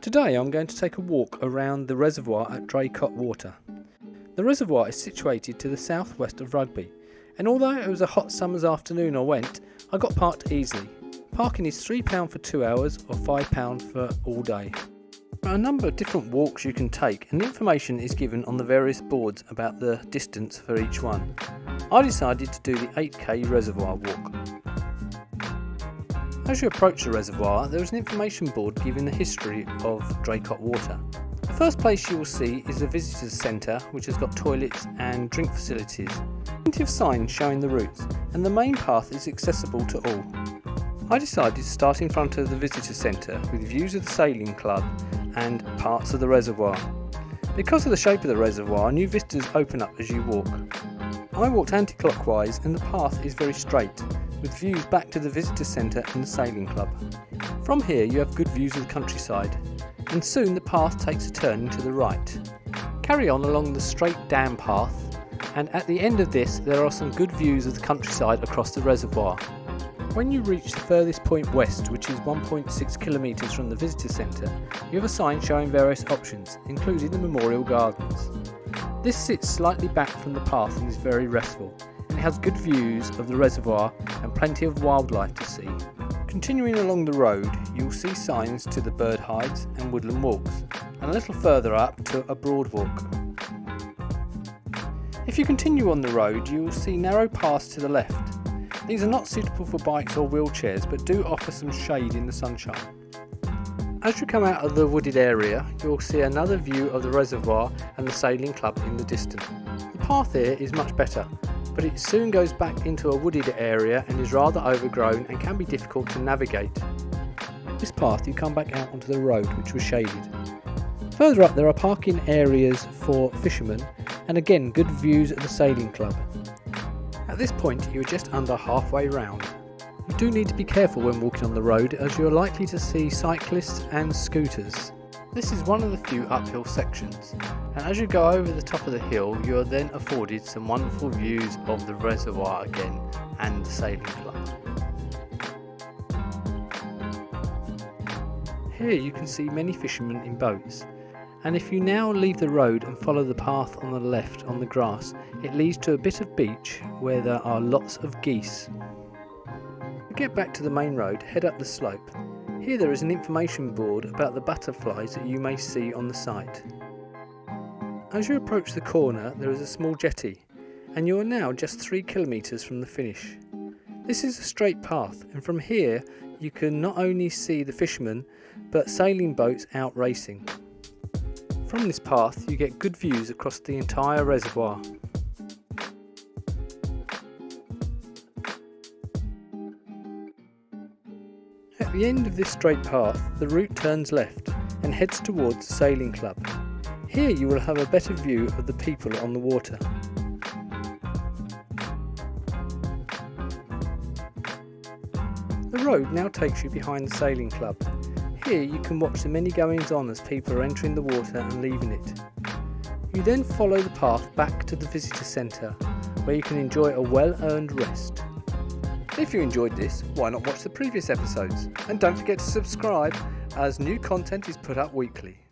Today I'm going to take a walk around the reservoir at Draycote Water. The reservoir is situated to the southwest of Rugby, and although it was a hot summer's afternoon I got parked easily. Parking is £3 for 2 hours or £5 for all day. There are a number of different walks you can take, and the information is given on the various boards about the distance for each one. I decided to do the 8k reservoir walk. As you approach the reservoir, there is an information board giving the history of Draycote Water. The first place you will see is the visitors centre, which has got toilets and drink facilities. Plenty of signs showing the routes, and the main path is accessible to all. I decided to start in front of the visitors centre with views of the sailing club and parts of the reservoir. Because of the shape of the reservoir, new vistas open up as you walk. I walked anti-clockwise and the path is very straight, with views back to the visitor centre and the sailing club. From here you have good views of the countryside, and soon the path takes a turn to the right. Carry on along the straight dam path, and at the end of this there are some good views of the countryside across the reservoir. When you reach the furthest point west, which is 1.6 kilometres from the visitor centre, you have a sign showing various options, including the Memorial Gardens. This sits slightly back from the path and is very restful. It has good views of the reservoir and plenty of wildlife to see. Continuing along the road, you will see signs to the bird hides and woodland walks, and a little further up to a broad walk. If you continue on the road, you will see narrow paths to the left. These are not suitable for bikes or wheelchairs, but do offer some shade in the sunshine. As you come out of the wooded area, you will see another view of the reservoir and the sailing club in the distance. The path here is much better, but it soon goes back into a wooded area and is rather overgrown and can be difficult to navigate. This path you come back out onto the road, which was shaded. Further up there are parking areas for fishermen and again good views of the sailing club. At this point you are just under halfway round. You do need to be careful when walking on the road, as you are likely to see cyclists and scooters. This is one of the few uphill sections, and as you go over the top of the hill you are then afforded some wonderful views of the reservoir again and the sailing club. Here you can see many fishermen in boats, and if you now leave the road and follow the path on the left on the grass, it leads to a bit of beach where there are lots of geese. To get back to the main road, head up the slope. Here there is an information board about the butterflies that you may see on the site. As you approach the corner there is a small jetty, and you are now just 3 kilometres from the finish. This is a straight path, and from here you can not only see the fishermen but sailing boats out racing. From this path you get good views across the entire reservoir. At the end of this straight path, the route turns left and heads towards the sailing club. Here you will have a better view of the people on the water. The road now takes you behind the sailing club. Here you can watch the many goings on as people are entering the water and leaving it. You then follow the path back to the visitor centre, where you can enjoy a well-earned rest. If you enjoyed this, why not watch the previous episodes? And don't forget to subscribe, as new content is put up weekly.